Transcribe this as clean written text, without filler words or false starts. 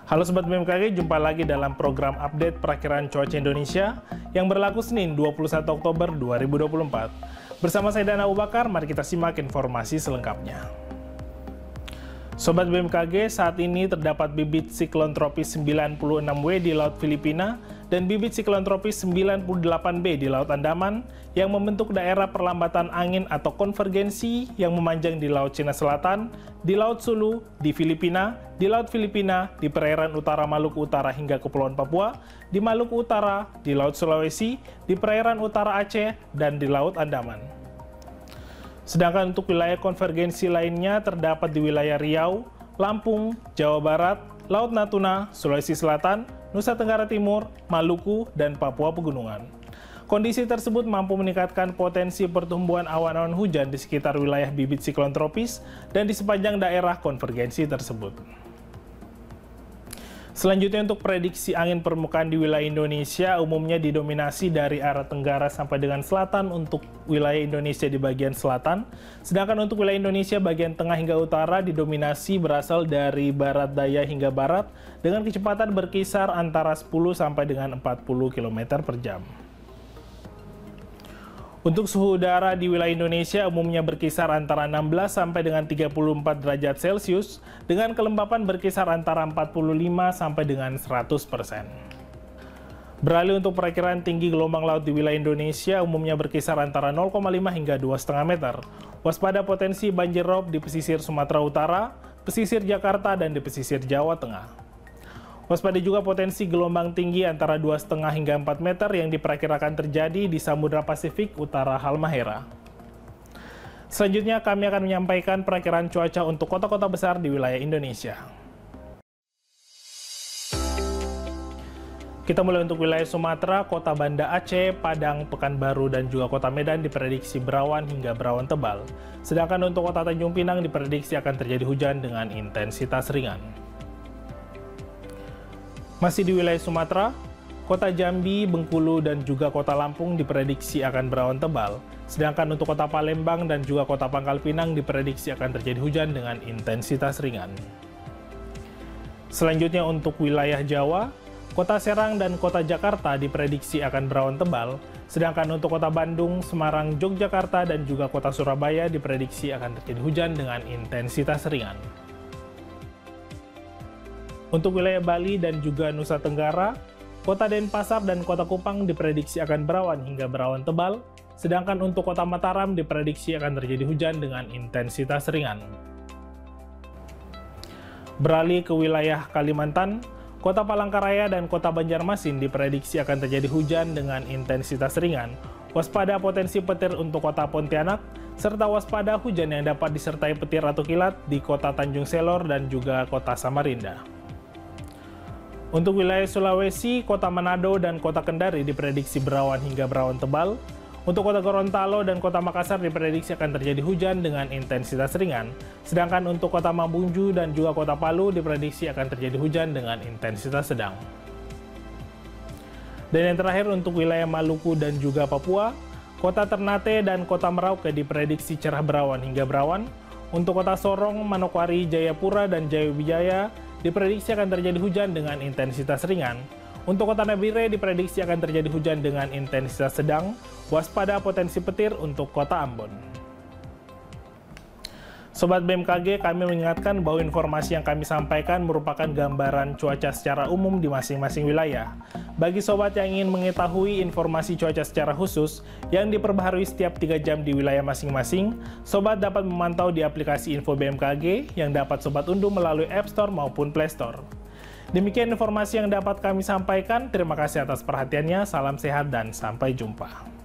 Halo Sobat BMKG, jumpa lagi dalam program update perakiraan cuaca Indonesia yang berlaku Senin 21 Oktober 2024. Bersama saya Dana Abu Bakar, mari kita simak informasi selengkapnya. Sobat BMKG, saat ini terdapat bibit siklon tropis 96W di Laut Filipina dan bibit siklon tropis 98B di Laut Andaman yang membentuk daerah perlambatan angin atau konvergensi yang memanjang di Laut Cina Selatan, di Laut Sulu, di Filipina, di Laut Filipina, di perairan utara Maluku Utara hingga Kepulauan Papua, di Maluku Utara, di Laut Sulawesi, di perairan utara Aceh, dan di Laut Andaman. Sedangkan untuk wilayah konvergensi lainnya terdapat di wilayah Riau, Lampung, Jawa Barat, Laut Natuna, Sulawesi Selatan, Nusa Tenggara Timur, Maluku, dan Papua Pegunungan. Kondisi tersebut mampu meningkatkan potensi pertumbuhan awan-awan hujan di sekitar wilayah bibit siklon tropis dan di sepanjang daerah konvergensi tersebut. Selanjutnya untuk prediksi angin permukaan di wilayah Indonesia umumnya didominasi dari arah tenggara sampai dengan selatan untuk wilayah Indonesia di bagian selatan. Sedangkan untuk wilayah Indonesia bagian tengah hingga utara didominasi berasal dari barat daya hingga barat dengan kecepatan berkisar antara 10 sampai dengan 40 km per jam. Untuk suhu udara di wilayah Indonesia umumnya berkisar antara 16 sampai dengan 34 derajat Celcius dengan kelembapan berkisar antara 45 sampai dengan 100%. Beralih untuk perakiraan tinggi gelombang laut di wilayah Indonesia umumnya berkisar antara 0,5 hingga 2,5 meter. Waspada potensi banjir rob di pesisir Sumatera Utara, pesisir Jakarta, dan di pesisir Jawa Tengah. Waspada juga potensi gelombang tinggi antara 2,5 hingga 4 meter yang diperkirakan terjadi di Samudra Pasifik Utara Halmahera. Selanjutnya kami akan menyampaikan perakiraan cuaca untuk kota-kota besar di wilayah Indonesia. Kita mulai untuk wilayah Sumatera, Kota Banda Aceh, Padang, Pekanbaru, dan juga Kota Medan diprediksi berawan hingga berawan tebal. Sedangkan untuk Kota Tanjung Pinang diprediksi akan terjadi hujan dengan intensitas ringan. Masih di wilayah Sumatera, Kota Jambi, Bengkulu, dan juga Kota Lampung diprediksi akan berawan tebal. Sedangkan untuk Kota Palembang dan juga Kota Pangkal Pinang diprediksi akan terjadi hujan dengan intensitas ringan. Selanjutnya untuk wilayah Jawa, Kota Serang dan Kota Jakarta diprediksi akan berawan tebal. Sedangkan untuk Kota Bandung, Semarang, Yogyakarta, dan juga Kota Surabaya diprediksi akan terjadi hujan dengan intensitas ringan. Untuk wilayah Bali dan juga Nusa Tenggara, Kota Denpasar dan Kota Kupang diprediksi akan berawan hingga berawan tebal, sedangkan untuk Kota Mataram diprediksi akan terjadi hujan dengan intensitas ringan. Beralih ke wilayah Kalimantan, Kota Palangkaraya dan Kota Banjarmasin diprediksi akan terjadi hujan dengan intensitas ringan. Waspada potensi petir untuk Kota Pontianak, serta waspada hujan yang dapat disertai petir atau kilat di Kota Tanjung Selor dan juga Kota Samarinda. Untuk wilayah Sulawesi, Kota Manado dan Kota Kendari diprediksi berawan hingga berawan tebal. Untuk Kota Gorontalo dan Kota Makassar diprediksi akan terjadi hujan dengan intensitas ringan. Sedangkan untuk Kota Mamuju dan juga Kota Palu diprediksi akan terjadi hujan dengan intensitas sedang. Dan yang terakhir untuk wilayah Maluku dan juga Papua, Kota Ternate dan Kota Merauke diprediksi cerah berawan hingga berawan. Untuk Kota Sorong, Manokwari, Jayapura, dan Jayawijaya diprediksi akan terjadi hujan dengan intensitas ringan. Untuk Kota Nabire diprediksi akan terjadi hujan dengan intensitas sedang. Waspada potensi petir untuk Kota Ambon. Sobat BMKG, kami mengingatkan bahwa informasi yang kami sampaikan merupakan gambaran cuaca secara umum di masing-masing wilayah. Bagi sobat yang ingin mengetahui informasi cuaca secara khusus yang diperbaharui setiap 3 jam di wilayah masing-masing, sobat dapat memantau di aplikasi Info BMKG yang dapat sobat unduh melalui App Store maupun Play Store. Demikian informasi yang dapat kami sampaikan. Terima kasih atas perhatiannya. Salam sehat dan sampai jumpa.